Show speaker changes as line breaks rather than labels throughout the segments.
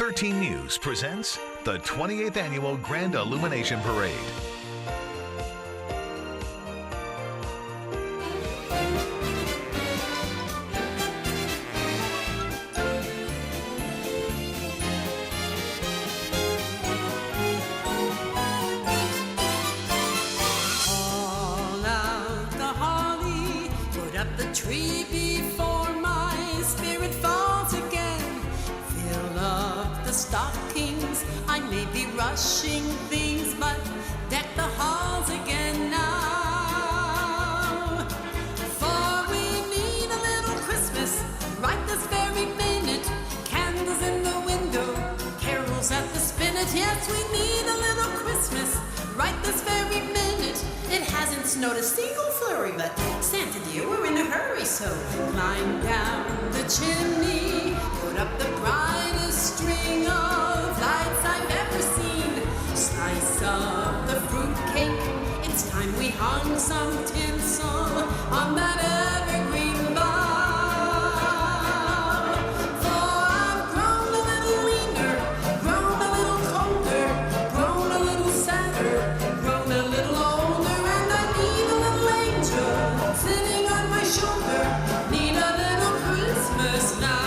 13 News presents the 28th Annual Grand Illumination Parade.
Haul out the holly, put up the tree before my spirit falls again. Fill up the stockings, I may be rushing things, but deck the halls again now. For we need a little Christmas right this very minute. Candles in the window, carols at the spinet. Yes, we need a little Christmas right this very minute. It hasn't snowed a single flurry, but Santa dear, we're in a hurry, so climb down the chimney, put up the brightest string of lights I've ever seen. Slice up the fruitcake, it's time we hung some tinsel on that evergreen bough. For I've grown a little leaner, grown a little colder, grown a little sadder, grown a little older, and I need a little angel sitting on my shoulder, need a little Christmas now.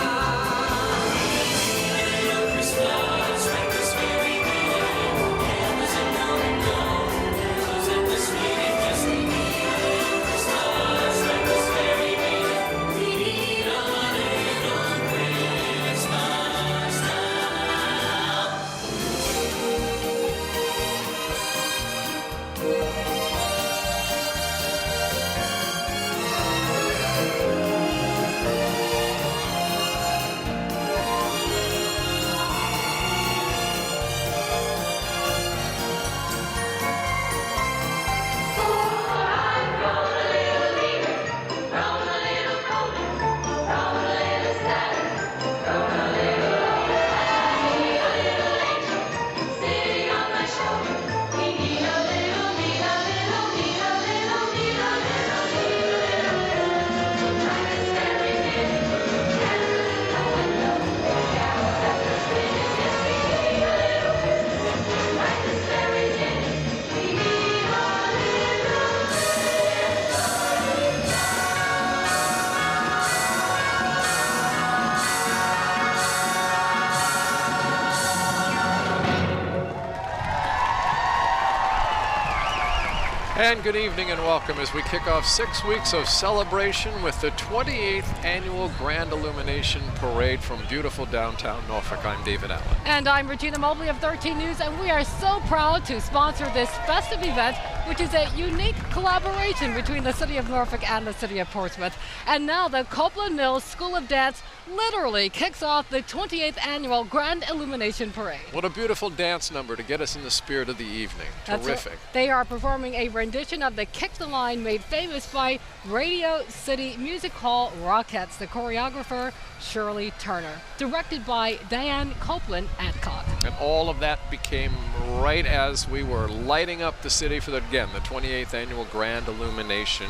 And good evening and welcome as we kick off 6 weeks of celebration with the 28th Annual Grand Illumination Parade from beautiful downtown Norfolk. I'm David Allen.
And I'm Regina Mobley of 13 News, and we are so proud to sponsor this festive event, which is a unique collaboration between the City of Norfolk and the City of Portsmouth. And now the Copeland Mills School of Dance literally kicks off the 28th Annual Grand Illumination Parade.
What a beautiful dance number to get us in the spirit of the evening. Terrific.
They are performing a rendition of the Kick the Line made famous by Radio City Music Hall Rockettes, the choreographer Shirley Turner, directed by Diane Copeland Adcock.
And all of that became right as we were lighting up the city for, the 28th Annual Grand Illumination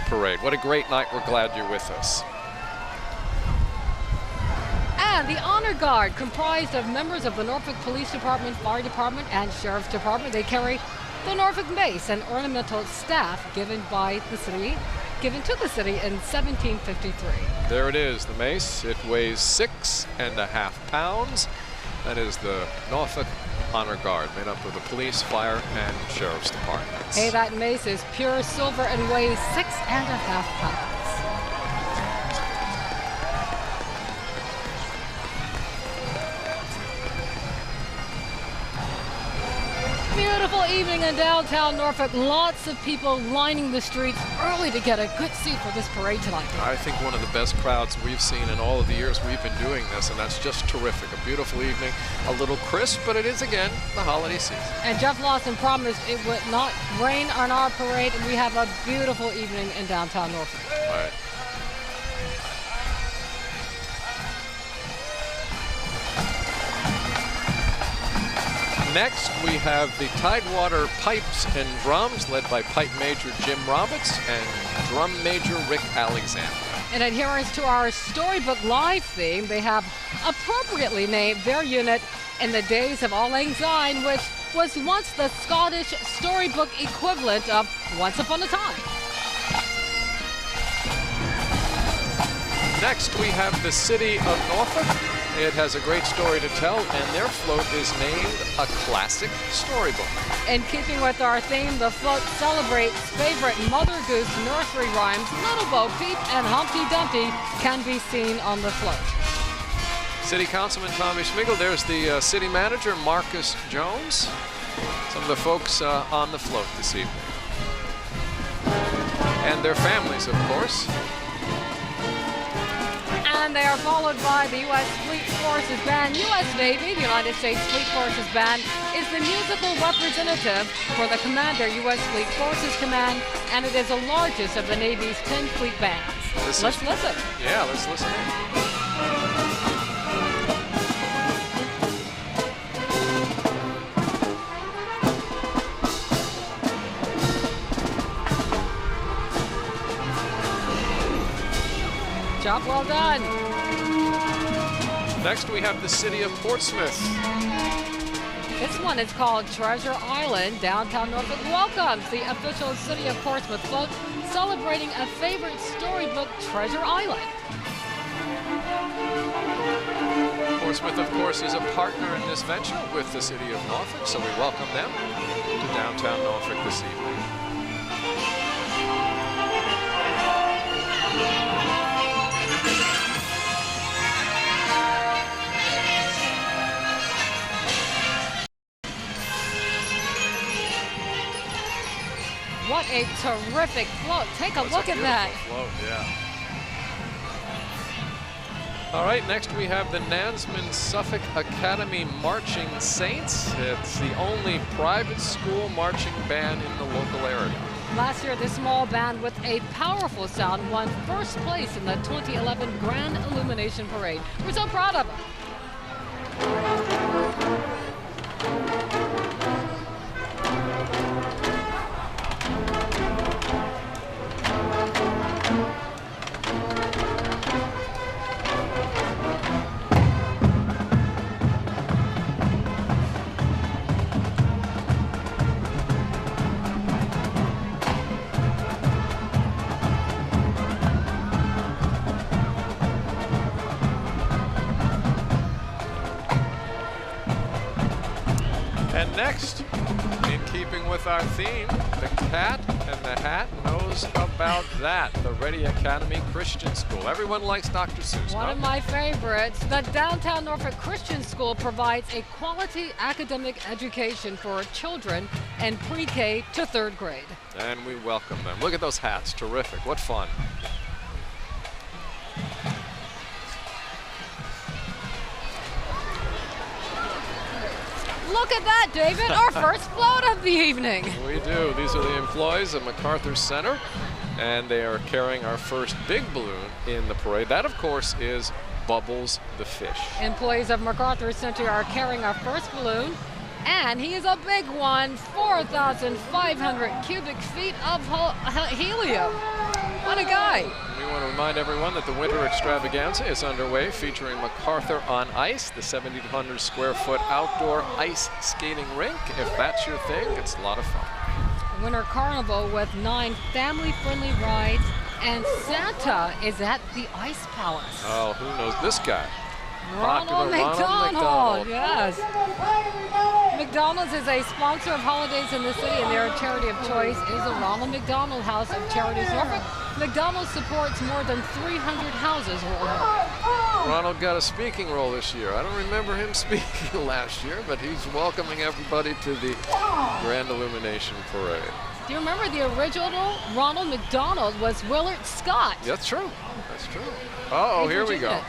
Parade. What a great night. We're glad you're with us.
And the Honor Guard, comprised of members of the Norfolk Police Department, Fire Department, and Sheriff's Department. They carry the Norfolk Mace, an ornamental staff given to the city in 1753.
There it is, the mace. It weighs 6.5 pounds. That is the Norfolk Honor Guard, made up of the police, fire, and sheriff's departments.
Hey, that mace is pure silver and weighs 6.5 pounds. Beautiful evening in downtown Norfolk. Lots of people lining the streets early to get a good seat for this parade tonight.
I think one of the best crowds we've seen in all of the years we've been doing this, and that's just terrific. A beautiful evening, a little crisp, but it is, again, the holiday season.
And Jeff Lawson promised it would not rain on our parade, and we have a beautiful evening in downtown Norfolk.
All right. Next, we have the Tidewater Pipes and Drums, led by Pipe Major Jim Roberts and Drum Major Rick Alexander.
In adherence to our Storybook Live theme, they have appropriately named their unit in the days of Auld Lang Syne, which was once the Scottish storybook equivalent of Once Upon a Time.
Next, we have the City of Norfolk. It has a great story to tell, and their float is named a classic storybook.
In keeping with our theme, the float celebrates favorite Mother Goose nursery rhymes. Little Bo Peep and Humpty Dumpty can be seen on the float.
City Councilman Tommy Schmigel. There's the city manager, Marcus Jones. Some of the folks on the float this evening. And their families, of course.
And they are followed by the U.S. Fleet Forces Band. U.S. Navy, the United States Fleet Forces Band, is the musical representative for the Commander, U.S. Fleet Forces Command, and it is the largest of the Navy's 10 fleet bands. Let's listen.
Yeah, let's listen in.
Job well done.
Next, we have the City of Portsmouth.
This one is called Treasure Island. Downtown Norfolk welcomes the official City of Portsmouth float, celebrating a favorite storybook, Treasure Island.
Portsmouth, of course, is a partner in this venture with the City of Norfolk, so we welcome them to downtown Norfolk this evening.
What a terrific float. Take a look at that.
Float, yeah. All right, next we have the Nansemond Suffolk Academy Marching Saints. It's the only private school marching band in the local area.
Last year, this small band with a powerful sound won first place in the 2011 Grand Illumination Parade. We're so proud of them.
And next, in keeping with our theme, the Cat and the Hat knows about that. The Ready Academy Christian School. Everyone likes Dr. Seuss.
One of my favorites. The Downtown Norfolk Christian School provides a quality academic education for children in pre-K to 3rd grade.
And we welcome them. Look at those hats. Terrific. What fun.
Look at that, David, our first float of the evening.
We do. These are the employees of MacArthur Center, and they are carrying our first big balloon in the parade. That, of course, is Bubbles the fish.
Employees of MacArthur Center are carrying our first balloon, and he is a big one, 4,500 cubic feet of helium. What a guy.
We want to remind everyone that the Winter Extravaganza is underway, featuring MacArthur on Ice, the 7,200 square foot outdoor ice skating rink. If that's your thing, it's a lot of fun.
Winter Carnival with 9 family-friendly rides, and Santa is at the Ice Palace.
Oh, who knows this guy?
Ronald McDonald, yes. McDonald's is a sponsor of holidays in the city, and their charity of choice is the Ronald McDonald House of Charities Norfolk. McDonald's supports more than 300 houses worldwide.
Ronald got a speaking role this year. I don't remember him speaking last year, but he's welcoming everybody to the Grand Illumination Parade.
Do you remember the original Ronald McDonald was Willard Scott?
That's true. That's true. Uh-oh, here we go.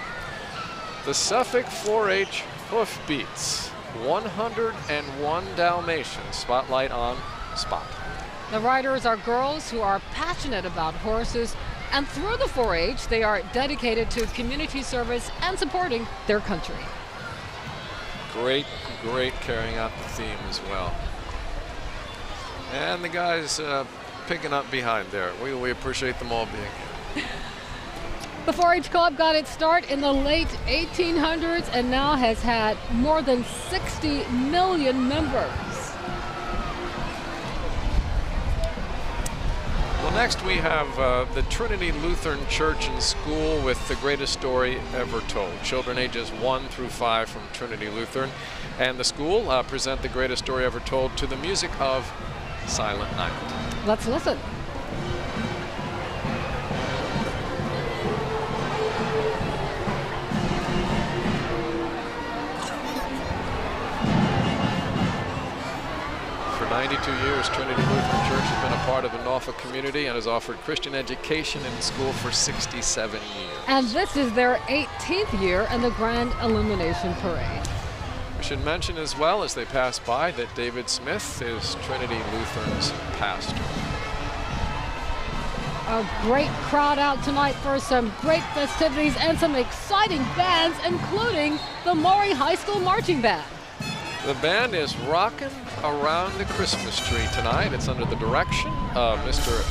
The Suffolk 4-H Hoofbeats, 101 Dalmatians, spotlight on Spot.
The riders are girls who are passionate about horses, and through the 4-H, they are dedicated to community service and supporting their country.
Great, great carrying out the theme as well. And the guys picking up behind there. We appreciate them all being here.
The 4-H Club got its start in the late 1800s and now has had more than 60 million members.
Well, next we have the Trinity Lutheran Church and School with the greatest story ever told. Children ages 1 through 5 from Trinity Lutheran and the school present the greatest story ever told to the music of Silent Night.
Let's listen.
For 92 years, Trinity Lutheran Church has been a part of the Norfolk community and has offered Christian education in the school for 67 years.
And this is their 18th year in the Grand Illumination Parade.
We should mention as well as they pass by that David Smith is Trinity Lutheran's pastor.
A great crowd out tonight for some great festivities and some exciting bands, including the Maury High School Marching Band.
The band is rocking around the Christmas tree tonight. It's under the direction of Mr.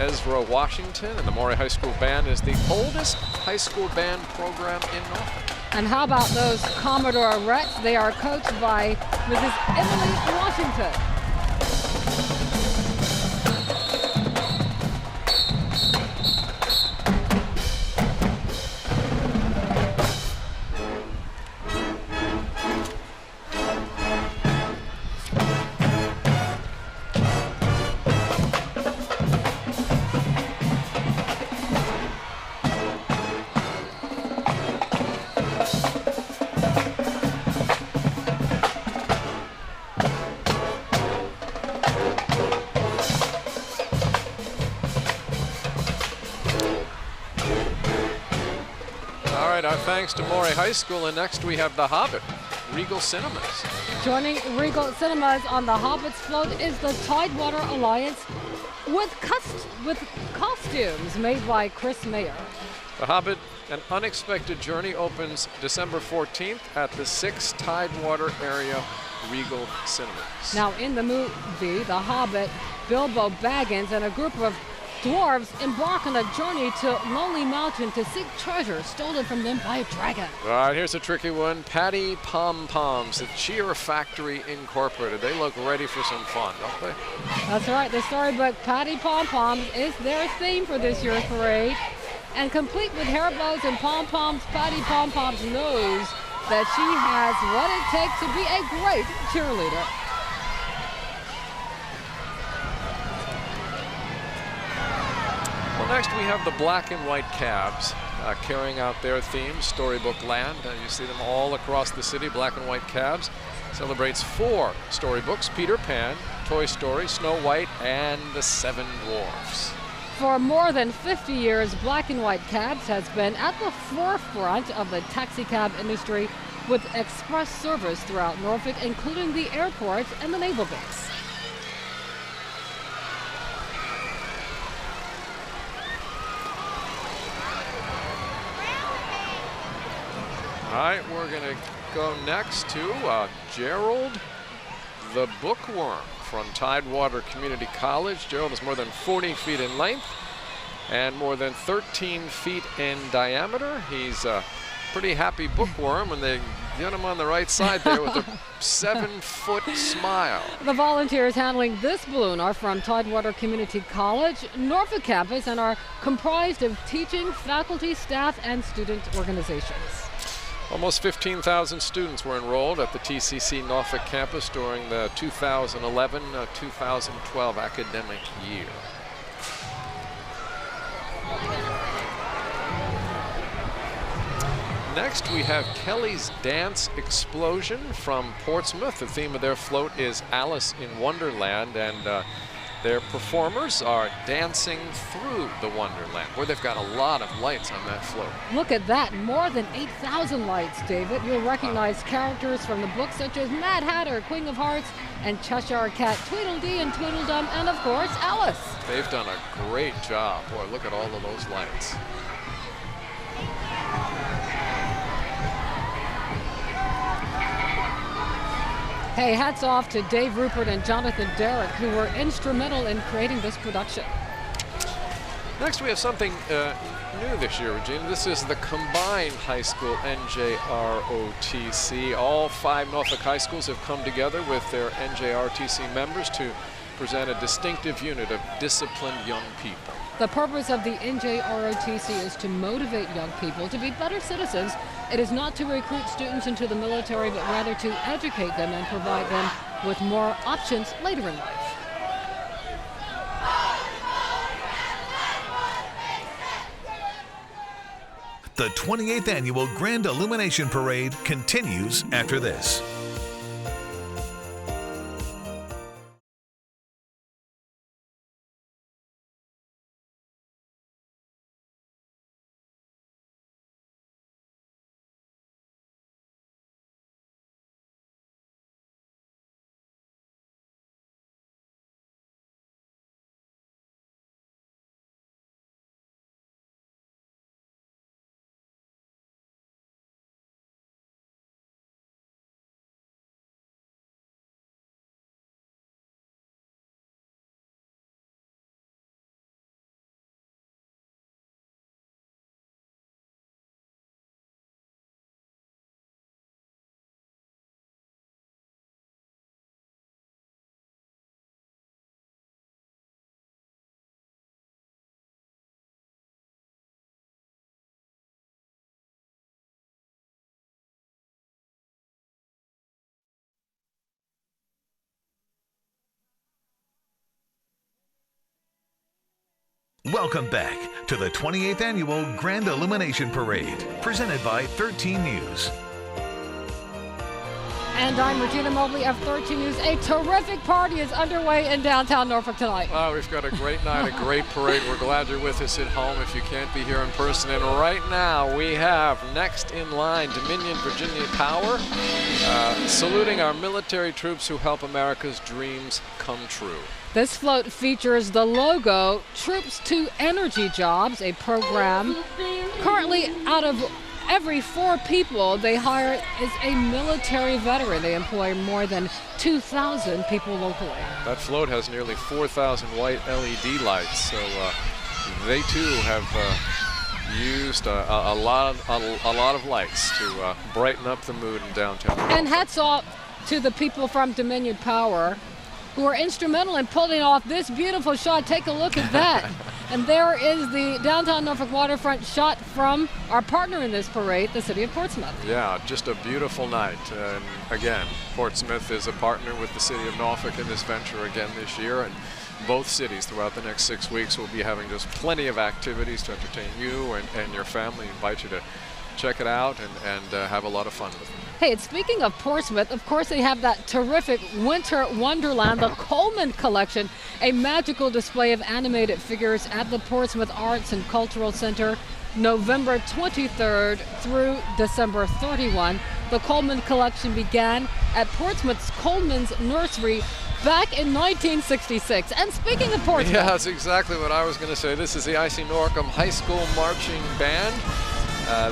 Ezra Washington, and the Maury High School Band is the oldest high school band program in Norfolk.
And how about those Commodore Rets? They are coached by Mrs. Emily Washington.
Our thanks to Maury High School, and next we have the Hobbit, Regal Cinemas.
Joining Regal Cinemas on the Hobbit's float is the Tidewater Alliance with costumes made by Chris Mayer.
The Hobbit, An Unexpected Journey opens December 14th at the 6 Tidewater area Regal Cinemas.
Now in the movie, The Hobbit, Bilbo Baggins and a group of dwarves embark on a journey to Lonely Mountain to seek treasure stolen from them by a dragon.
All right, here's a tricky one. Patty Pom Poms, the Cheer Factory Incorporated. They look ready for some fun, don't they?
That's right. The storybook Patty Pom Poms is their theme for this year's parade. And complete with hair bows and pom-poms, Patty Pom Poms knows that she has what it takes to be a great cheerleader.
Well, next we have the Black and White Cabs carrying out their theme, Storybook Land. You see them all across the city. Black and White Cabs celebrates 4 storybooks: Peter Pan, Toy Story, Snow White, and the 7 Dwarfs.
For more than 50 years, Black and White Cabs has been at the forefront of the taxi cab industry with express service throughout Norfolk, including the airport and the naval base.
All right, we're going to go next to Gerald the Bookworm from Tidewater Community College. Gerald is more than 40 feet in length and more than 13 feet in diameter. He's a pretty happy bookworm when they get him on the right side there with a 7-foot smile.
The volunteers handling this balloon are from Tidewater Community College, Norfolk campus, and are comprised of teaching, faculty, staff, and student organizations.
Almost 15,000 students were enrolled at the TCC Norfolk campus during the 2011-2012 academic year. Next, we have Kelly's Dance Explosion from Portsmouth. The theme of their float is Alice in Wonderland, and their performers are dancing through the Wonderland, where they've got a lot of lights on that float.
Look at that, more than 8,000 lights, David. You'll recognize characters from the books such as Mad Hatter, Queen of Hearts, and Cheshire Cat, Tweedledee and Tweedledum, and of course, Alice.
They've done a great job. Boy, look at all of those lights.
Hey, hats off to Dave Rupert and Jonathan Derrick, who were instrumental in creating this production.
Next, we have something new this year, Regina. This is the combined high school NJROTC. All 5 Norfolk high schools have come together with their NJROTC members to present a distinctive unit of disciplined young people.
The purpose of the NJROTC is to motivate young people to be better citizens. It is not to recruit students into the military, but rather to educate them and provide them with more options later in life.
The 28th Annual Grand Illumination Parade continues after this. Welcome back to the 28th Annual Grand Illumination Parade, presented by 13 News.
And I'm Regina Mobley of 13 News. A terrific party is underway in downtown Norfolk tonight.
Well, we've got a great night, a great parade. We're glad you're with us at home if you can't be here in person. And right now we have next in line Dominion Virginia Power, saluting our military troops who help America's dreams come true.
This float features the logo, Troops to Energy Jobs, a program currently out of every 4 people they hire is a military veteran. They employ more than 2,000 people locally.
That float has nearly 4,000 white LED lights, so they too have used a lot of lights to brighten up the mood in downtown.
And hats off to the people from Dominion Power who are instrumental in pulling off this beautiful shot. Take a look at that. And there is the downtown Norfolk waterfront shot from our partner in this parade, the city of Portsmouth.
Yeah, just a beautiful night. And again, Portsmouth is a partner with the city of Norfolk in this venture again this year. And both cities throughout the next 6 weeks will be having just plenty of activities to entertain you and your family. Invite you to check it out and have a lot of fun with it.
Hey, and speaking of Portsmouth, of course they have that terrific winter wonderland, the Coleman Collection, a magical display of animated figures at the Portsmouth Arts and Cultural Center, November 23rd through December 31. The Coleman Collection began at Portsmouth's Coleman's Nursery back in 1966. And speaking of Portsmouth.
Yeah, that's exactly what I was going to say. This is the I.C. Norcom High School Marching Band.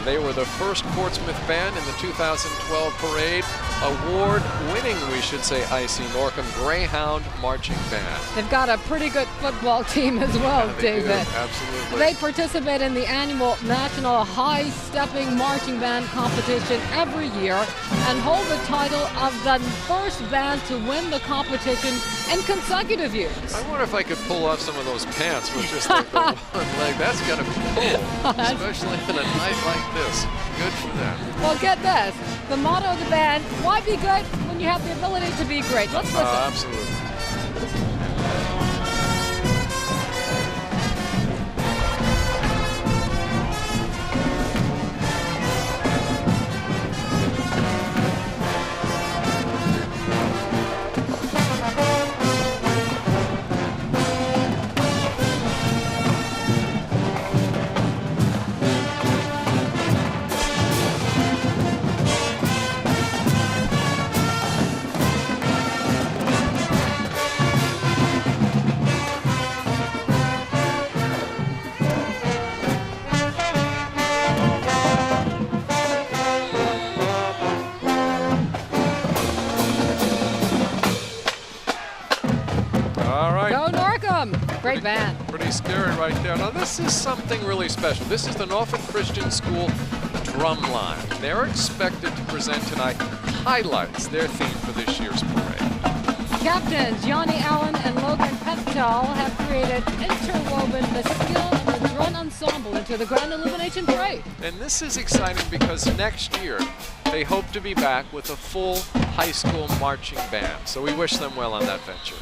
They were the first Portsmouth band in the 2012 parade, award-winning, we should say, I.C. Norcom Greyhound Marching Band.
They've got a pretty good football team as well,
Yeah,
David.
do. Absolutely.
They participate in the annual National High-Stepping Marching Band competition every year and hold the title of the first band to win the competition in consecutive years.
I wonder if I could pull off some of those pants with just like the one leg. That's got to be cool, especially in a night like this. Good for them.
Well, get this. The motto of the band, why be good when you have the ability to be great? Let's listen.
Absolutely.
Go Norcom! Great band.
Pretty pretty scary right there. Now this is something really special. This is the Norfolk Christian School drum line. They're expected to present tonight highlights, their theme for this year's parade.
Captains Yanni Allen and Logan Peptal have created interwoven the skill of the drum ensemble into the Grand Illumination Parade.
And this is exciting because next year they hope to be back with a full high school marching band. So we wish them well on that venture.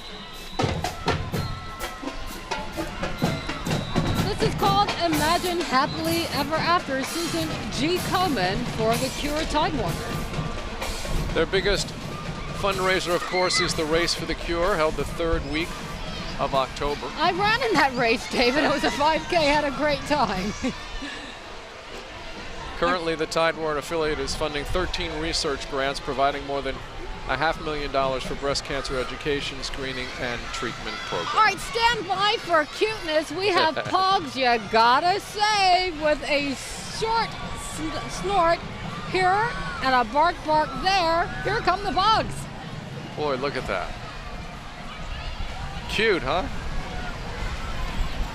This is called Imagine Happily Ever After, Susan G. Komen for the Cure Tidewater.
Their biggest fundraiser, of course, is the Race for the Cure, held the 3rd week of October.
I ran in that race, David. It was a 5K, had a great time.
Currently, the Tidewater affiliate is funding 13 research grants, providing more than $500,000 for breast cancer education, screening, and treatment programs.
All right, stand by for cuteness. We have pugs, you gotta say, with a short snort here and a bark there. Here come the pugs.
Boy, look at that. Cute, huh?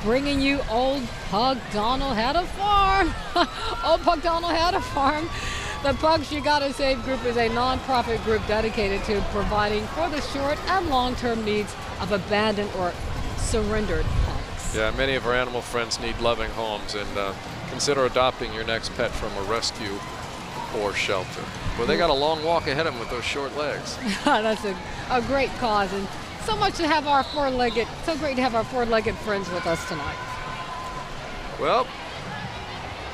Bringing you Old Pug Donald Had a Farm. Old Pug Donald Had a Farm. The Pugs You Gotta Save group is a non-profit group dedicated to providing for the short and long-term needs of abandoned or surrendered pugs.
Yeah, many of our animal friends need loving homes, and consider adopting your next pet from a rescue or shelter. Well, they got a long walk ahead of them with those short legs.
That's a great cause, and so great to have our four-legged friends with us tonight.
Well,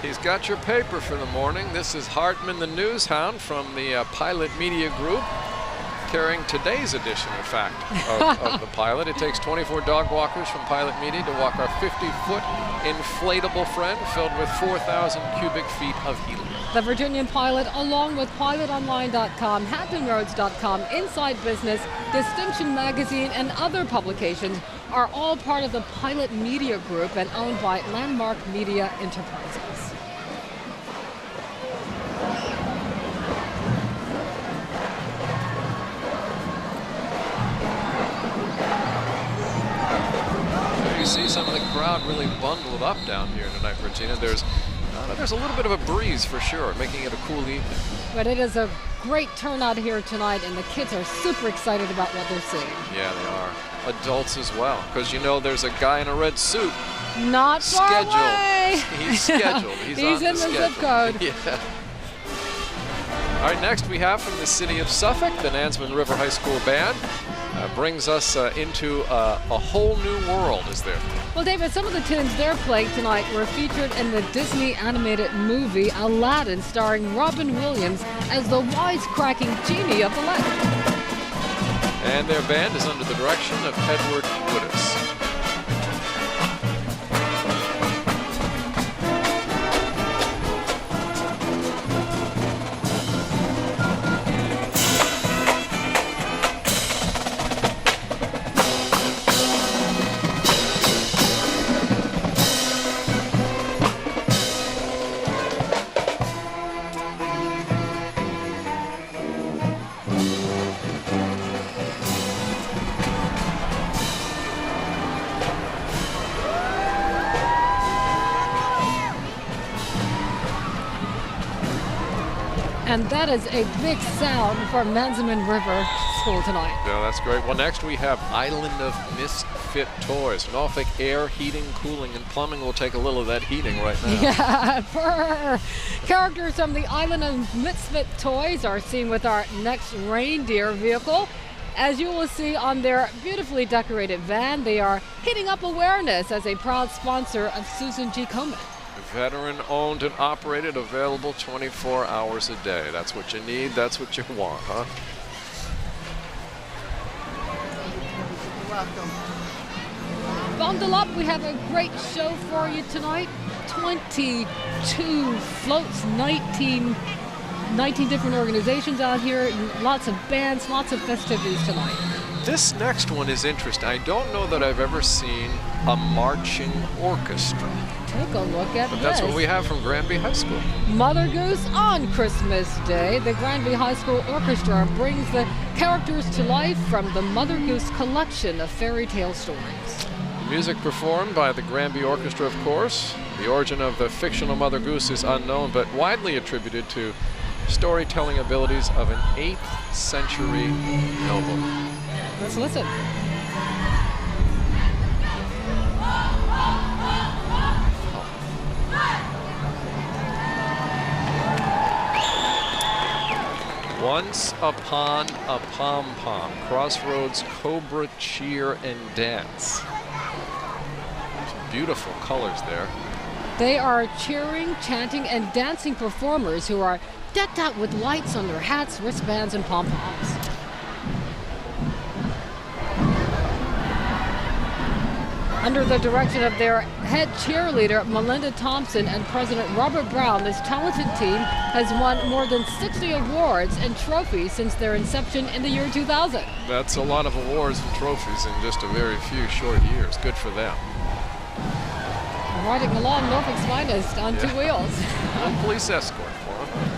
he's got your paper for the morning. This is Hartman the News Hound from the Pilot Media Group, carrying today's edition, in fact, of the Pilot. It takes 24 dog walkers from Pilot Media to walk our 50-foot inflatable friend filled with 4,000 cubic feet of helium.
The Virginian Pilot, along with pilotonline.com, hamptonroads.com, Inside Business, Distinction Magazine, and other publications are all part of the Pilot Media Group and owned by Landmark Media Enterprises.
You see some of the crowd really bundled up down here tonight, Regina. There's a little bit of a breeze for sure, making it a cool evening.
But it is a great turnout here tonight, and the kids are super excited about what they're seeing.
Yeah, they are. Adults as well, because you know there's a guy in a red suit.
Not far away.
He's scheduled. He's
in the zip code.
Yeah. All right, next we have from the city of Suffolk, the Nansemond River High School Band. Brings us into a whole new world, is there?
Well, David, some of the tunes they're playing tonight were featured in the Disney animated movie Aladdin, starring Robin Williams as the wisecracking genie of the lamp.
And their band is under the direction of Edward Woodis.
And that is a big sound for Nansemond River School tonight.
Yeah, that's great. Well, next we have Island of Misfit Toys. Norfolk Air, Heating, Cooling, and Plumbing will take a little of that heating right now.
Yeah, purr. Characters from the Island of Misfit Toys are seen with our next reindeer vehicle. As you will see on their beautifully decorated van, they are hitting up awareness as a proud sponsor of Susan G. Komen.
Veteran owned and operated, available 24 hours a day. That's what you need, that's what you want, huh?
Welcome. Bundle up, we have a great show for you tonight. 22 floats, 19 different organizations out here, lots of bands, lots of festivities tonight.
This next one is interesting. I don't know that I've ever seen a marching orchestra.
Take a look at
But that's
this.
what we have from Granby High School.
Mother Goose on Christmas Day. The Granby High School Orchestra brings the characters to life from the Mother Goose collection of fairy tale stories.
Music performed by the Granby Orchestra, of course. The origin of the fictional Mother Goose is unknown, but widely attributed to storytelling abilities of an 8th century nobleman.
Let's listen.
Once upon a pom-pom, Crossroads Cobra cheer and dance. Some beautiful colors there.
They are cheering, chanting, and dancing performers who are decked out with lights on their hats, wristbands, and pom-poms. Under the direction of their head cheerleader, Melinda Thompson, and President Robert Brown, this talented team has won more than 60 awards and trophies since their inception in the year 2000.
That's a lot of awards and trophies in just a very few short years. Good for them.
Riding along Norfolk's finest on two wheels.
A little police escort for them.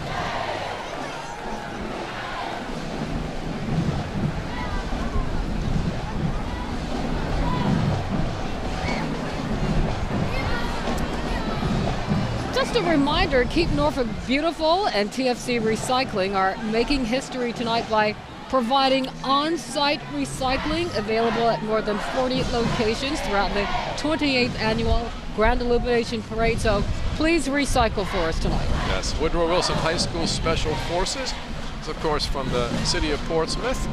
Just a reminder, Keep Norfolk Beautiful and TFC Recycling are making history tonight by providing on-site recycling available at more than 40 locations throughout the 28th annual Grand Illumination Parade. So please recycle for us tonight.
Yes, Woodrow Wilson High School Special Forces is, of course, from the city of Portsmouth.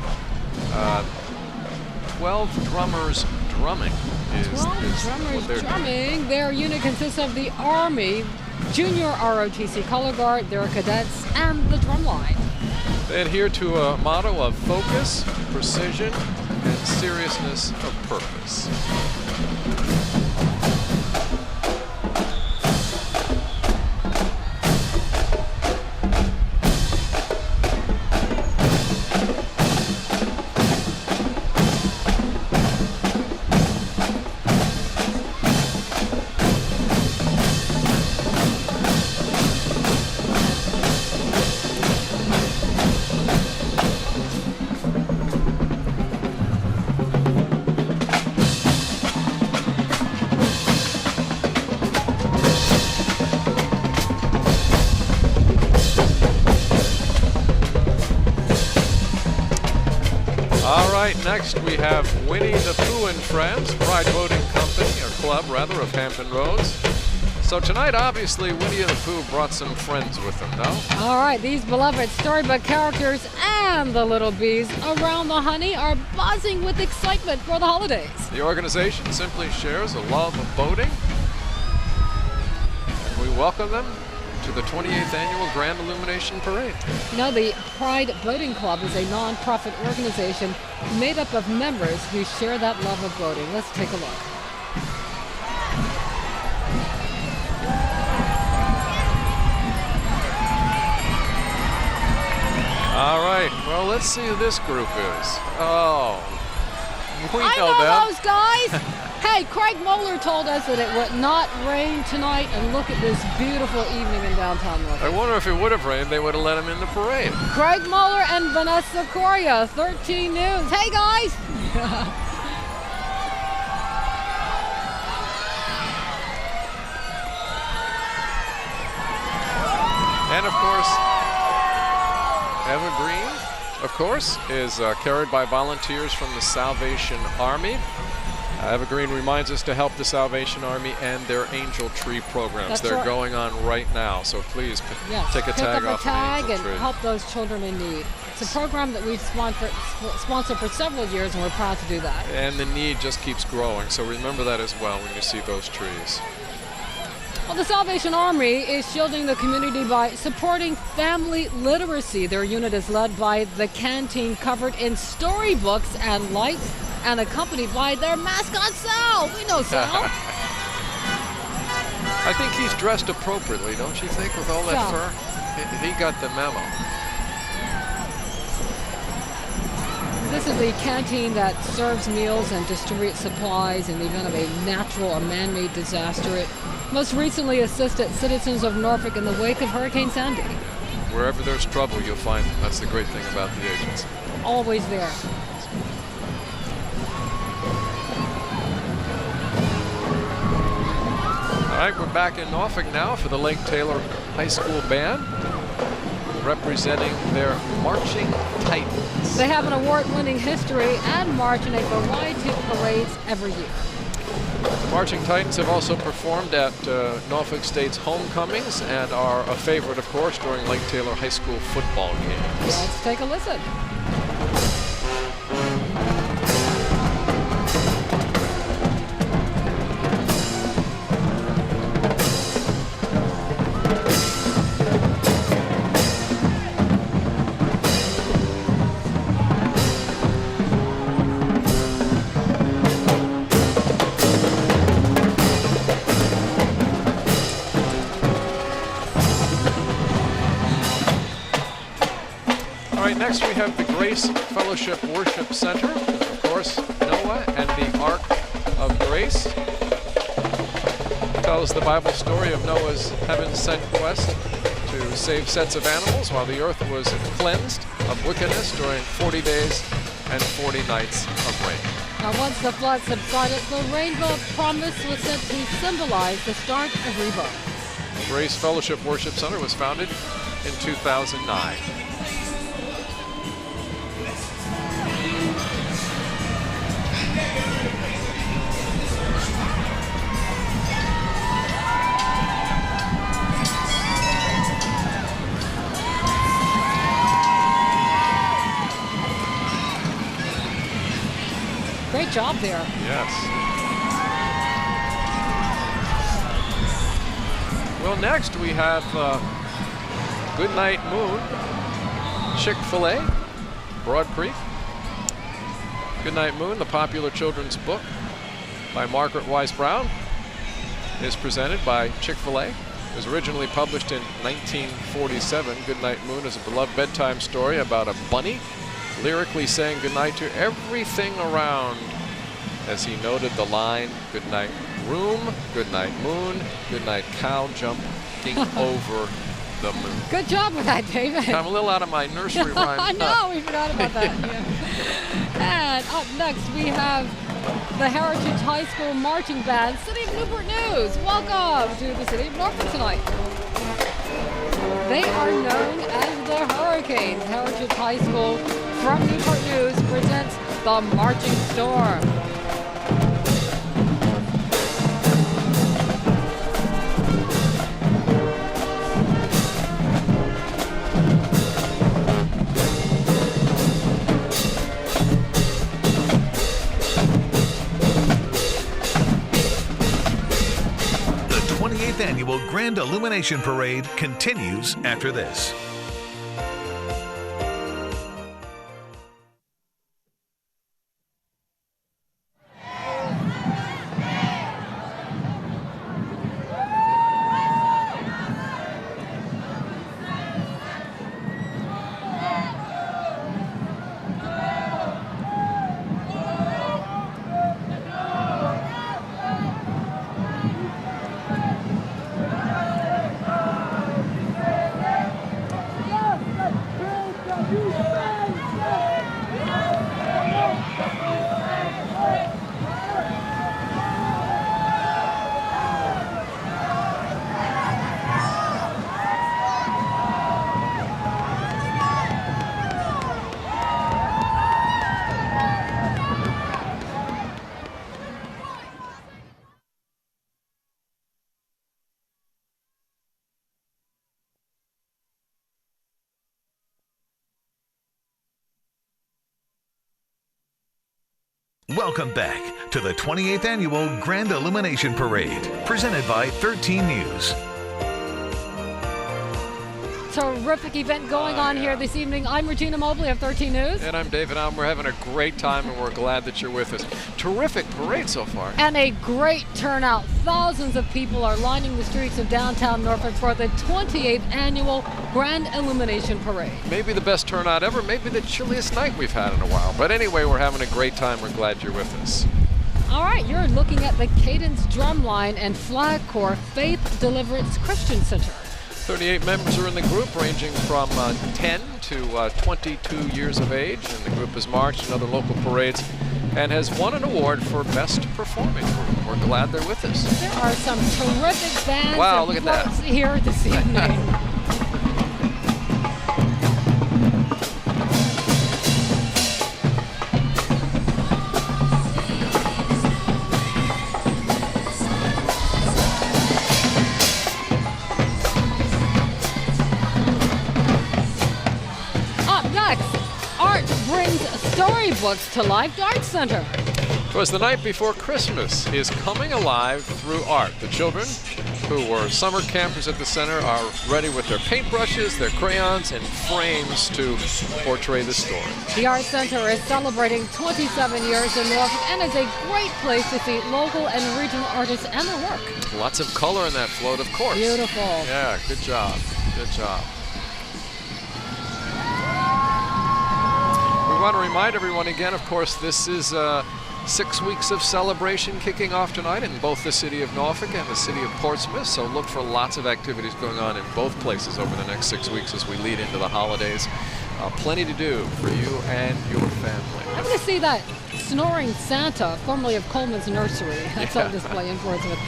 12 drummers drumming is
drummers
what they're
drumming. Their unit consists of the Army, Junior ROTC Color Guard, their cadets, and the drumline.
They adhere to a motto of focus, precision, and seriousness of purpose. Next, we have Winnie the Pooh and Friends, Pride Boating Company, or club rather, of Hampton Roads. So tonight, obviously, Winnie the Pooh brought some friends with him, no?
All right, these beloved storybook characters and the little bees around the honey are buzzing with excitement for the holidays.
The organization simply shares a love of boating, and we welcome them to the 28th Annual Grand Illumination Parade.
Now, the Pride Boating Club is a non-profit organization made up of members who share that love of boating. Let's take a look.
All right, well, let's see who this group is. Oh, we
I
know
know
them.
those guys. Hey, Craig Moeller told us that it would not rain tonight, and look at this beautiful evening in downtown Norfolk.
I wonder if it would have rained, they would have let him in the parade.
Craig Moeller and Vanessa Coria, 13 News. Hey, guys.
And of course, Evergreen, of course, is carried by volunteers from the Salvation Army. Evergreen reminds us to help the Salvation Army and their Angel Tree programs.
That's
They're
right.
going on right now, so please take a
Pick
tag
up
off
a tag
an Angel
and
Tree.
help those children in need. It's a program that we've sponsored for several years, and we're proud to do that.
And the need just keeps growing, so remember that as well when you see those trees.
Well, the Salvation Army is shielding the community by supporting family literacy. Their unit is led by the canteen, covered in storybooks and lights, and accompanied by their mascot, Sal. We know Sal.
I think he's dressed appropriately, don't you think, with all that
Sal.
fur? He got the memo.
This is the canteen that serves meals and distributes supplies in the event of a natural or man-made disaster. It most recently assisted citizens of Norfolk in the wake of Hurricane Sandy.
Wherever there's trouble, you'll find them. That's the great thing about the agency.
Always there.
All right, we're back in Norfolk now for the Lake Taylor High School Band, representing their Marching Titans.
They have an award-winning history and march in a variety of parades every year.
The Marching Titans have also performed at Norfolk State's homecomings and are a favorite, of course, during Lake Taylor High School football games.
Let's take a listen.
Next we have the Grace Fellowship Worship Center, of course, Noah and the Ark of Grace. Tells the Bible story of Noah's heaven-sent quest to save sets of animals while the earth was cleansed of wickedness during 40 days and 40 nights of rain.
Now, once the flood subsided, the rainbow of promise was said to symbolize the start of rebirth.
The Grace Fellowship Worship Center was founded in 2009.
Great job there.
Yes. Well, next we have Goodnight Moon, Chick-fil-A, Broad Creek. Goodnight Moon, the popular children's book by Margaret Wise Brown, is presented by Chick-fil-A. It was originally published in 1947. Goodnight Moon is a beloved bedtime story about a bunny lyrically saying goodnight to everything around as he noted the line, "Goodnight room, goodnight moon, goodnight cow jumping over the moon."
Good job with that, David.
I'm a little out of my nursery rhyme.
I know, we forgot about that. Yeah. And up next we have the Heritage High School Marching Band, City of Newport News. Welcome to the City of Norfolk tonight. They are known as the Hurricanes. Heritage High School from Newport News presents the Marching Storm.
The 28th Annual Grand Illumination Parade continues after this. Welcome back to the 28th Annual Grand Illumination Parade, presented by 13 News.
Terrific event going on here this evening. I'm Regina Mobley of 13 News.
And I'm David Alm. We're having a great time, and we're glad that you're with us. Terrific parade so far.
And a great turnout. Thousands of people are lining the streets of downtown Norfolk for the 28th Annual Grand Illumination Parade.
Maybe the best turnout ever, maybe the chilliest night we've had in a while. But anyway, we're having a great time. We're glad you're with us.
All right, you're looking at the Cadence Drumline and Flag Corps Faith Deliverance Christian Center.
38 members are in the group, ranging from 10 to 22 years of age, and the group has marched in other local parades and has won an award for Best Performing Group. We're glad they're with us.
There are some terrific bands
Wow,
and
look at that.
floats here this evening. Storybooks to Life Art Center.
Because the night before Christmas is coming alive through art. The children, who were summer campers at the center, are ready with their paintbrushes, their crayons, and frames to portray the story.
The Art Center is celebrating 27 years in Norfolk and is a great place to see local and regional artists and their work.
Lots of color in that float, of course.
Beautiful.
Yeah, good job. Good job. We want to remind everyone again, of course, this is 6 weeks of celebration kicking off tonight in both the city of Norfolk and the city of Portsmouth. So look for lots of activities going on in both places over the next 6 weeks as we lead into the holidays. Plenty to do for you and your family.
I'm going to see that snoring Santa, formerly of Coleman's Nursery. That's on display in Portsmouth.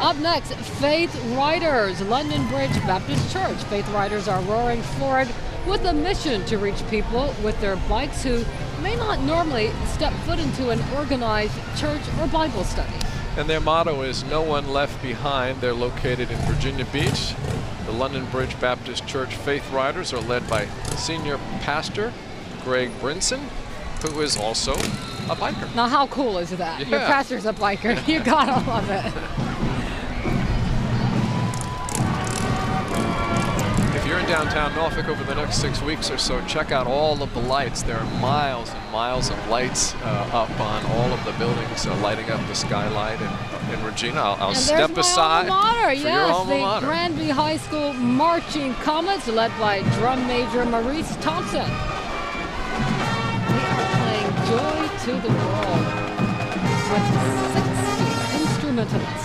Up next, Faith Riders, London Bridge Baptist Church. Faith Riders are roaring forward with a mission to reach people with their bikes who may not normally step foot into an organized church or Bible study.
And their motto is "No One Left Behind." They're located in Virginia Beach. The London Bridge Baptist Church Faith Riders are led by Senior Pastor Greg Brinson, who is also a biker.
Now how cool is that?
Yeah.
Your pastor's a biker. You gotta love it.
If you're in downtown Norfolk over the next 6 weeks or so, check out all of the lights. There are miles and miles of lights up on all of the buildings lighting up the skylight in Regina. I'll step aside
for
your alma mater.
The Granby High School Marching Comets, led by drum major Maurice Thompson. We are playing Joy to the World with 60 instrumentalists.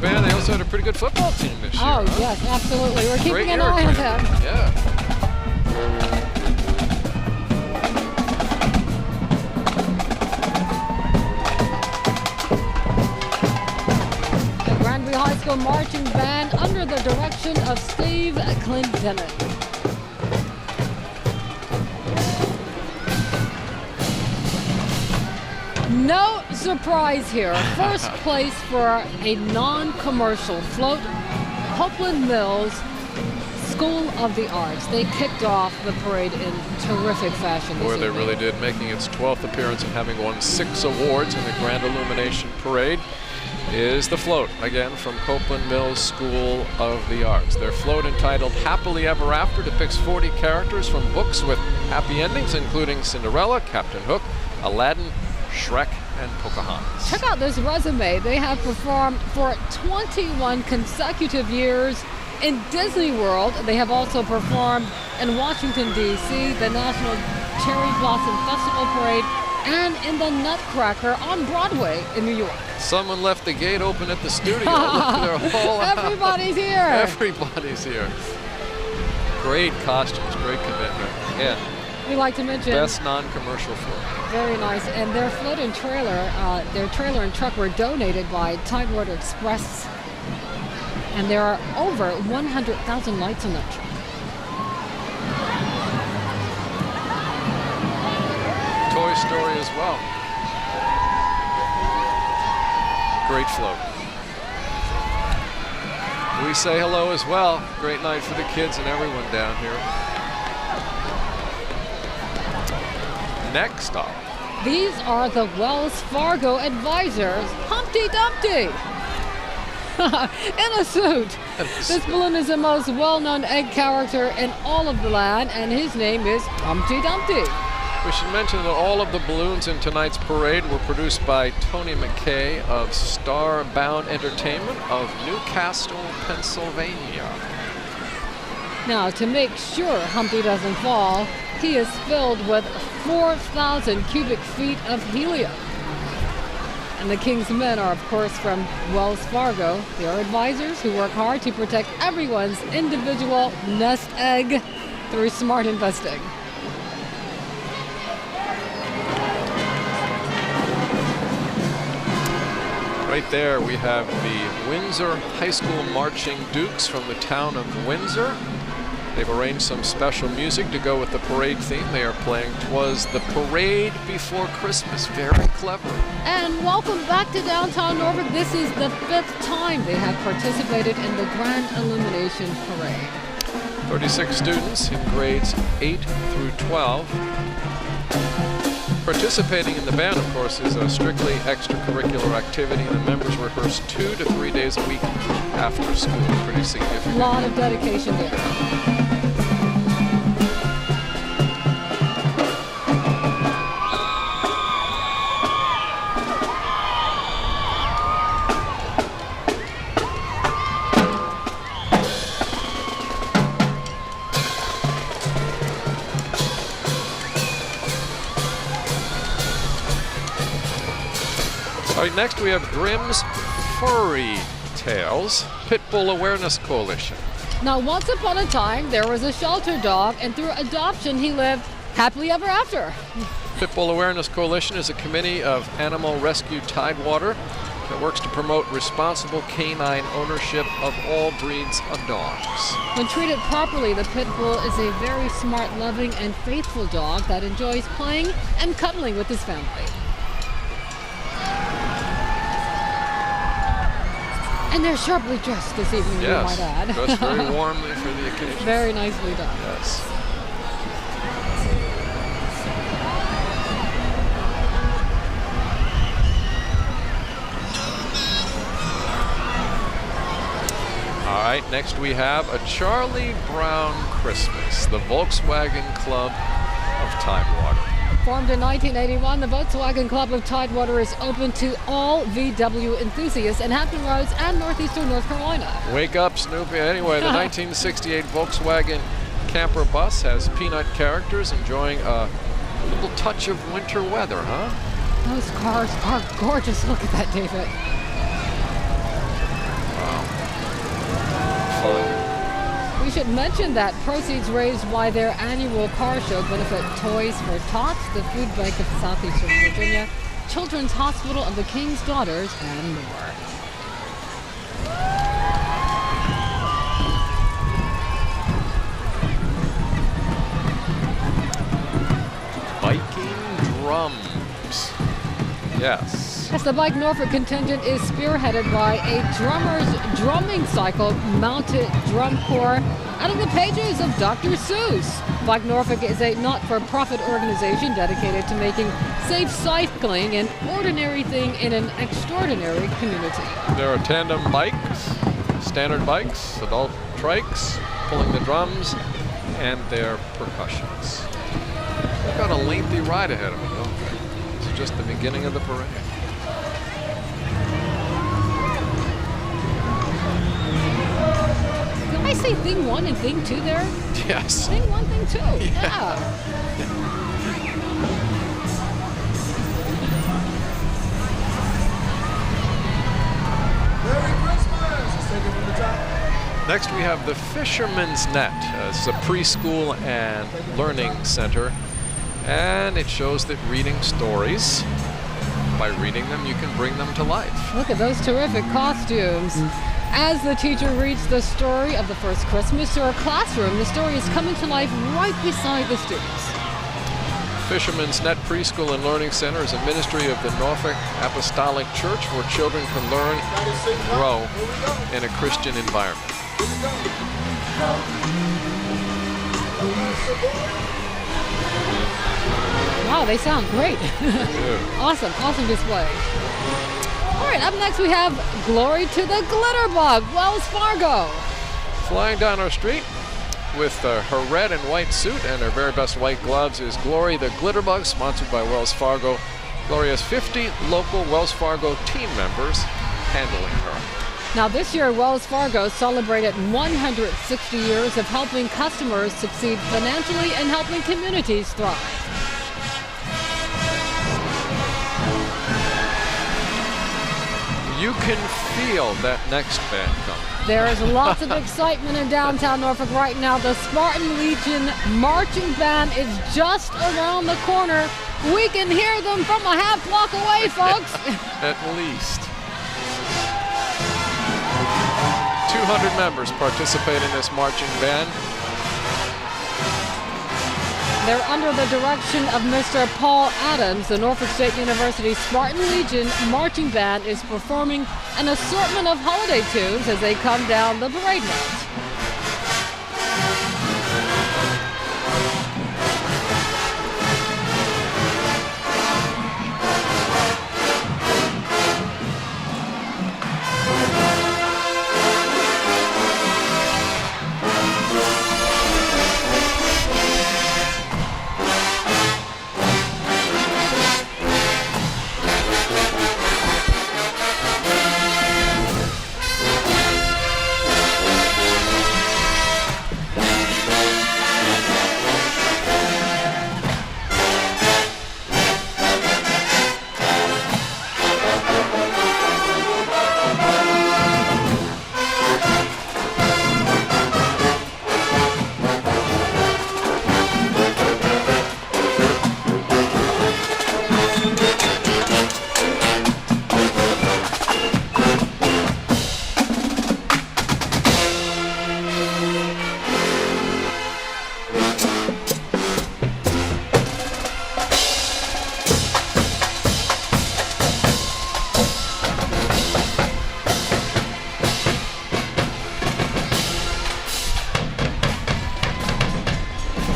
Band. They also had a pretty good football team this year.
Oh, yes, absolutely. We're keeping an
year,
eye on them.
Yeah.
The Granby High School Marching Band under the direction of Steve Clinton. No surprise here. First place for a non-commercial float, Copeland Mills School of the Arts. They kicked off the parade in terrific fashion this
Boy, they
evening.
really did, making its 12th appearance and having won 6 awards in the Grand Illumination Parade is the float, again from Copeland Mills School of the Arts. Their float, entitled Happily Ever After, depicts 40 characters from books with happy endings, including Cinderella, Captain Hook, Aladdin, Shrek, and Pocahontas.
Check out this resume. They have performed for 21 consecutive years in Disney World. They have also performed in Washington, D.C., the National Cherry Blossom Festival Parade, and in the Nutcracker on Broadway in New York.
Someone left the gate open at the studio. Look, they're all out.
Everybody's here.
Everybody's here. Great costumes, great commitment. Yeah,
We like to mention
best non-commercial float.
very nice. And their float and trailer, and truck were donated by Tidewater Express. And there are over 100,000 lights on that truck.
Toy Story as well. Great float. We say hello as well. Great night for the kids and everyone down here. Next up.
These are the Wells Fargo advisors, Humpty Dumpty. In a suit. This balloon is the most well-known egg character in all of the land, and his name is Humpty Dumpty.
We should mention that all of the balloons in tonight's parade were produced by Tony McKay of Starbound Entertainment of Newcastle, Pennsylvania.
Now, to make sure Humpty doesn't fall, he is filled with 4,000 cubic feet of helium. And the King's men are, of course, from Wells Fargo. They are advisors who work hard to protect everyone's individual nest egg through smart investing.
Right there we have the Windsor High School Marching Dukes from the town of Windsor. They've arranged some special music to go with the parade theme. They are playing "'Twas the Parade Before Christmas." Very clever.
And welcome back to downtown Norfolk. This is the 5th time they have participated in the Grand Illumination Parade.
36 students in grades 8 through 12. Participating in the band, of course, is a strictly extracurricular activity. The members rehearse 2 to 3 days a week after school. Pretty significant.
A lot of dedication there.
All right, next we have Grimm's Furry Tales, Pitbull Awareness Coalition.
Now, once upon a time, there was a shelter dog, and through adoption, he lived happily ever after.
Pitbull Awareness Coalition is a committee of Animal Rescue Tidewater that works to promote responsible canine ownership of all breeds of dogs.
When treated properly, the pit bull is a very smart, loving, and faithful dog that enjoys playing and cuddling with his family. And they're sharply dressed this evening, you might add.
Dressed very warmly for the occasion.
Very nicely done.
Yes. All right, next we have a Charlie Brown Christmas, the Volkswagen Club of Tidewater.
Formed in 1981, the Volkswagen Club of Tidewater is open to all VW enthusiasts in Hampton Roads and northeastern North Carolina.
Wake up, Snoopy. Anyway, the 1968 Volkswagen camper bus has peanut characters enjoying a little touch of winter weather, huh?
Those cars are gorgeous. Look at that, David.
Wow. Fun.
We should mention that proceeds raised by their annual car show benefit Toys for Tots, the food bank of southeastern Virginia, Children's Hospital of the King's Daughters, and more.
Viking drums. Yes.
Yes, the Bike Norfolk contingent is spearheaded by a drummer's drumming cycle mounted drum corps out of the pages of Dr. Seuss. Bike Norfolk is a not-for-profit organization dedicated to making safe cycling an ordinary thing in an extraordinary community.
There are tandem bikes, standard bikes, adult trikes, pulling the drums, and their percussions. They've got a lengthy ride ahead of them, don't they? This is just the beginning of the parade.
Did I say thing 1 and thing 2 there?
Yes.
Thing 1, thing 2. Yeah.
Merry Christmas! Let's take it from the top.
Next we have the Fisherman's Net. It's a preschool and learning center, and it shows that reading stories, by reading them, you can bring them to life.
Look at those terrific costumes. As the teacher reads the story of the first Christmas to her classroom, the story is coming to life right beside the students.
Fisherman's Net Preschool and Learning Center is a ministry of the Norfolk Apostolic Church where children can learn and grow in a Christian environment.
Wow, they sound great. Awesome, awesome display. All right, up next we have Glory to the Glitterbug, Wells Fargo.
Flying down our street, with her red and white suit and her very best white gloves is Glory the Glitterbug, sponsored by Wells Fargo. Glory has 50 local Wells Fargo team members handling her.
Now this year, Wells Fargo celebrated 160 years of helping customers succeed financially and helping communities thrive.
You can feel that next band coming.
There is lots of excitement in downtown Norfolk right now. The Spartan Legion Marching Band is just around the corner. We can hear them from a half block away, folks.
At least. 200 members participate in this marching band.
They're under the direction of Mr. Paul Adams. The Norfolk State University Spartan Legion Marching Band is performing an assortment of holiday tunes as they come down the parade route.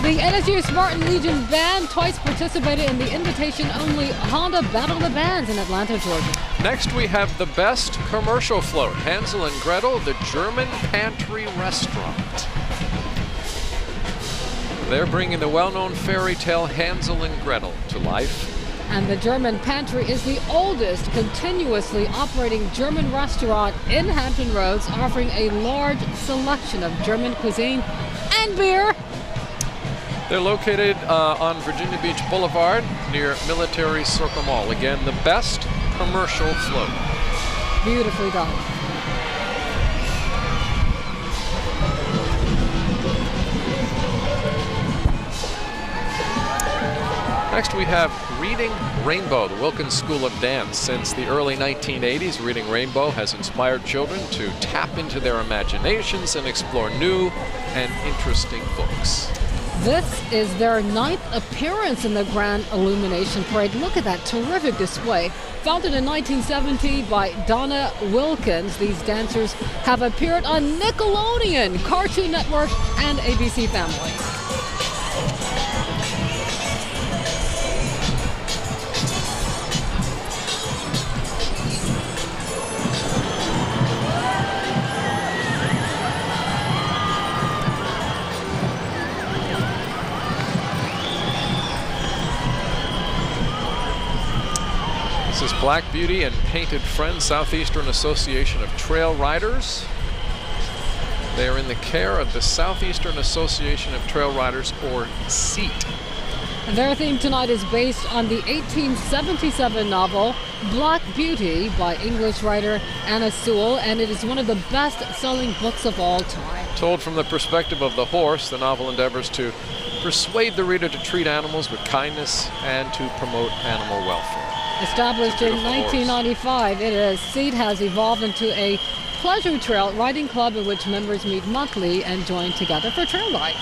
The NSU Spartan Legion Band twice participated in the invitation-only Honda Battle of the Bands in Atlanta, Georgia.
Next, we have the best commercial float, Hansel and Gretel, the German Pantry Restaurant. They're bringing the well-known fairy tale Hansel and Gretel to life.
And the German Pantry is the oldest continuously operating German restaurant in Hampton Roads, offering a large selection of German cuisine and beer.
They're located on Virginia Beach Boulevard near Military Circle Mall. Again, the best commercial float.
Beautifully done.
Next, we have Reading Rainbow, the Wilkins School of Dance. Since the early 1980s, Reading Rainbow has inspired children to tap into their imaginations and explore new and interesting books.
This is their 9th appearance in the Grand Illumination Parade. Look at that terrific display. Founded in 1970 by Donna Wilkins, these dancers have appeared on Nickelodeon, Cartoon Network, and ABC Family.
This is Black Beauty and Painted Friends, Southeastern Association of Trail Riders. They are in the care of the Southeastern Association of Trail Riders, or SEAT.
Their theme tonight is based on the 1877 novel Black Beauty by English writer Anna Sewell, and it is one of the best-selling books of all time.
Told from the perspective of the horse, the novel endeavors to persuade the reader to treat animals with kindness and to promote animal welfare.
Established in 1995, SEAT has evolved into a pleasure trail riding club in which members meet monthly and join together for trail rides.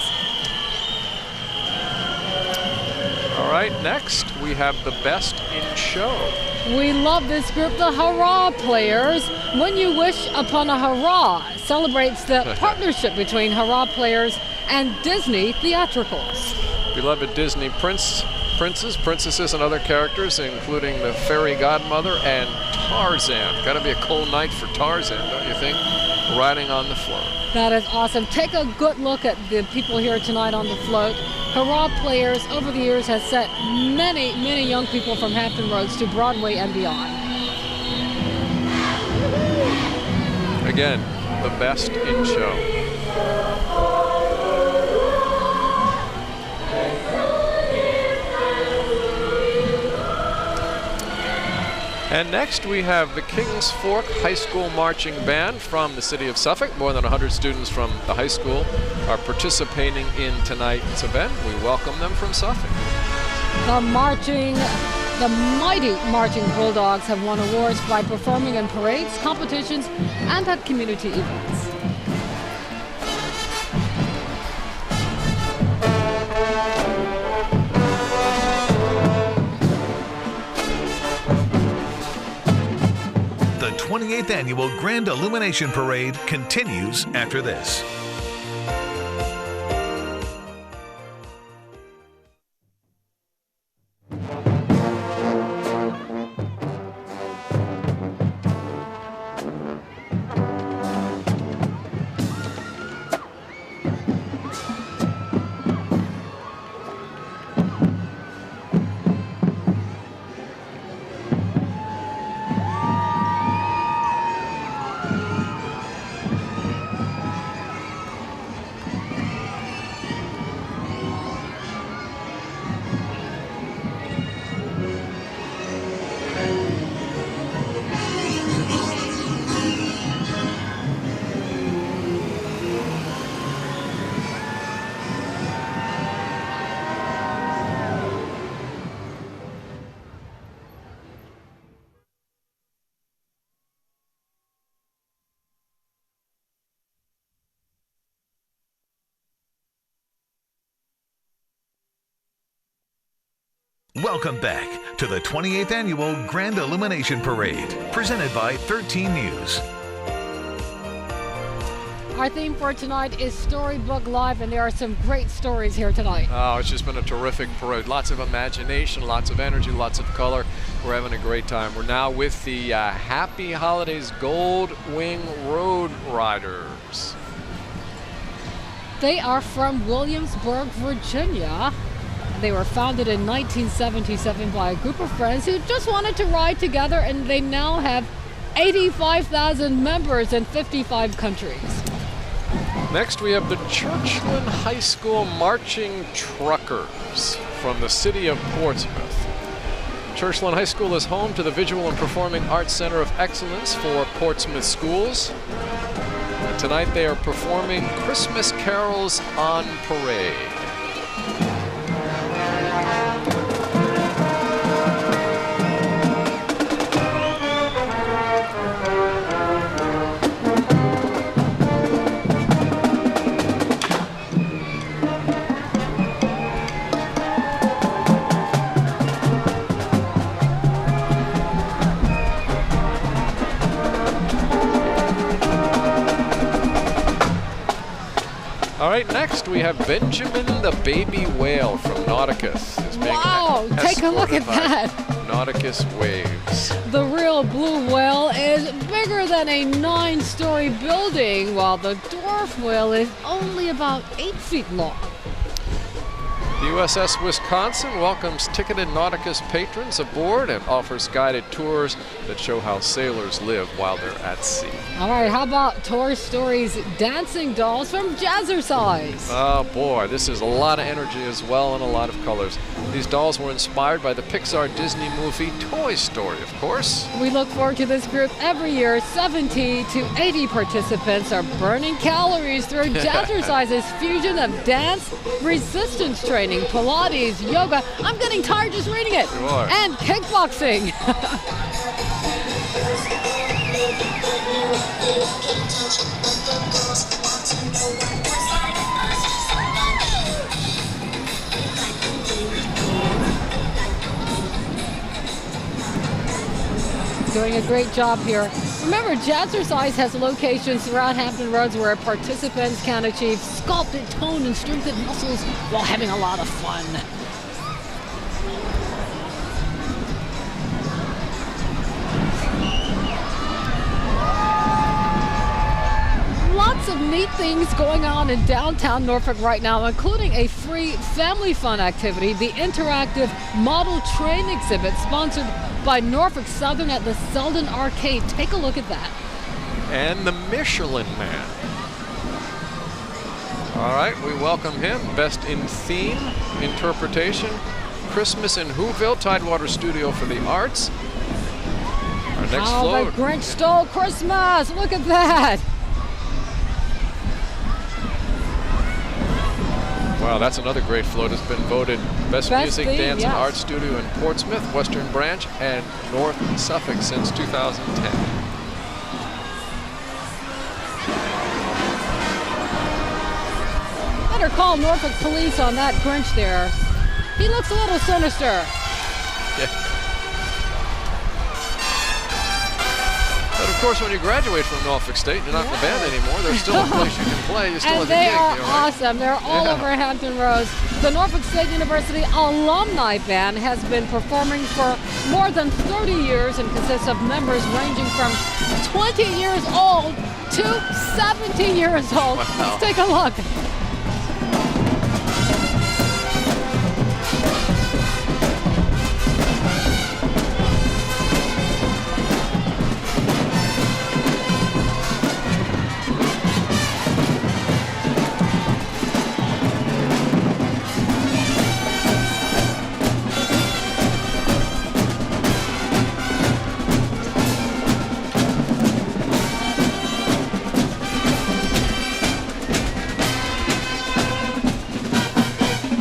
All right, next we have the best in show.
We love this group, the Hurrah Players. When You Wish Upon a Hurrah celebrates the partnership between Hurrah Players and Disney Theatricals.
Beloved Disney princesses, and other characters, including the fairy godmother and Tarzan. Got to be a cold night for Tarzan, don't you think? Riding on the float.
That is awesome. Take a good look at the people here tonight on the float. Hurrah Players over the years has sent many, many young people from Hampton Roads to Broadway and beyond.
Again, the best in show. And next we have the Kings Fork High School Marching Band from the city of Suffolk. More than 100 students from the high school are participating in tonight's event. We welcome them from Suffolk.
The mighty Marching Bulldogs have won awards by performing in parades, competitions, and at community events.
The 28th Annual Grand Illumination Parade continues after this. Welcome back to the 28th Annual Grand Illumination Parade, presented by 13 News.
Our theme for tonight is Storybook Live, and there are some great stories here tonight.
Oh, it's just been a terrific parade. Lots of imagination, lots of energy, lots of color. We're having a great time. We're now with the Happy Holidays Gold Wing Road Riders.
They are from Williamsburg, Virginia. They were founded in 1977 by a group of friends who just wanted to ride together, and they now have 85,000 members in 55 countries.
Next, we have the Churchland High School Marching Truckers from the city of Portsmouth. Churchland High School is home to the Visual and Performing Arts Center of Excellence for Portsmouth schools. And tonight they are performing Christmas carols on parade. All right, next we have Benjamin the Baby Whale from Nauticus.
Wow, take a look at that.
Nauticus Waves.
The real blue whale is bigger than a 9-story building, while the dwarf whale is only about 8 feet long.
The USS Wisconsin welcomes ticketed Nauticus patrons aboard and offers guided tours that show how sailors live while they're at sea.
All right, how about Toy Story's dancing dolls from Jazzercise?
Oh boy, this is a lot of energy as well and a lot of colors. These dolls were inspired by the Pixar Disney movie Toy Story, of course.
We look forward to this group every year. 70 to 80 participants are burning calories through Jazzercise's fusion of dance, resistance training, Pilates, yoga. I'm getting tired just reading it.
You are.
And kickboxing. Doing a great job here. Remember, Jazzercise has locations throughout Hampton Roads where participants can achieve sculpted tone and strengthened muscles while having a lot of fun. Lots lots of neat things going on in downtown Norfolk right now, including a free family fun activity, the interactive model train exhibit sponsored by Norfolk Southern at the Selden Arcade. Take a look at that.
And the Michelin Man. All right, we welcome him. Best in theme, interpretation, Christmas in Whoville, Tidewater Studio for the Arts. Our next float.
The Grinch stole Christmas. Look at that.
Wow, that's another great float. It's been voted Best Music,
Theme,
Dance,
yes.
and Art Studio in Portsmouth, Western Branch, and North Suffolk since 2010.
Better call Norfolk Police on that Grinch there. He looks a little sinister.
Yeah. But of course, when you graduate from Norfolk State, you're not in the band anymore. There's still a place you can play. You still
And
have your
they
gig.
are
you know, right?
awesome. They're all over Hampton Roads. The Norfolk State University Alumni Band has been performing for more than 30 years and consists of members ranging from 20 years old to 70 years old.
Wow.
Let's take a look.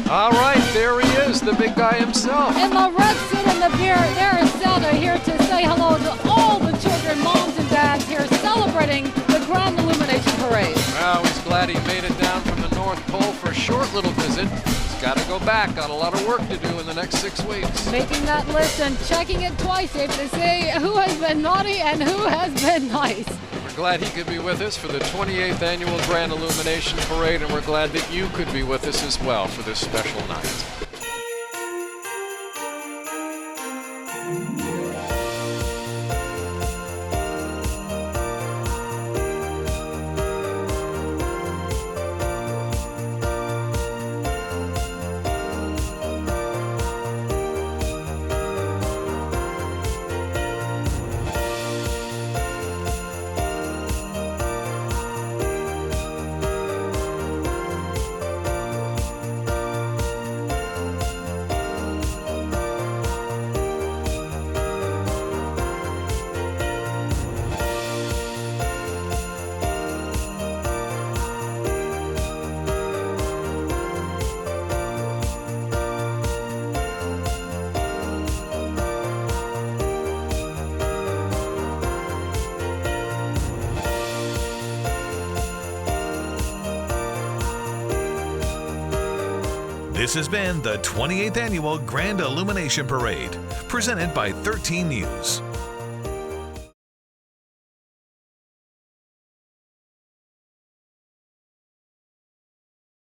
All right, there he is, the big guy himself.
In the red suit and the beard, there is Santa here to say hello to all the children, moms and dads here celebrating the Grand Illumination Parade.
Well, he's glad he made it down from the North Pole for a short little visit. He's got to go back. Got a lot of work to do in the next 6 weeks.
Making that list and checking it twice, David, to say who has been naughty and who has been nice.
We're glad he could be with us for the 28th Annual Grand Illumination Parade, and we're glad that you could be with us as well for this special night.
This has been the 28th Annual Grand Illumination Parade, presented by 13 News.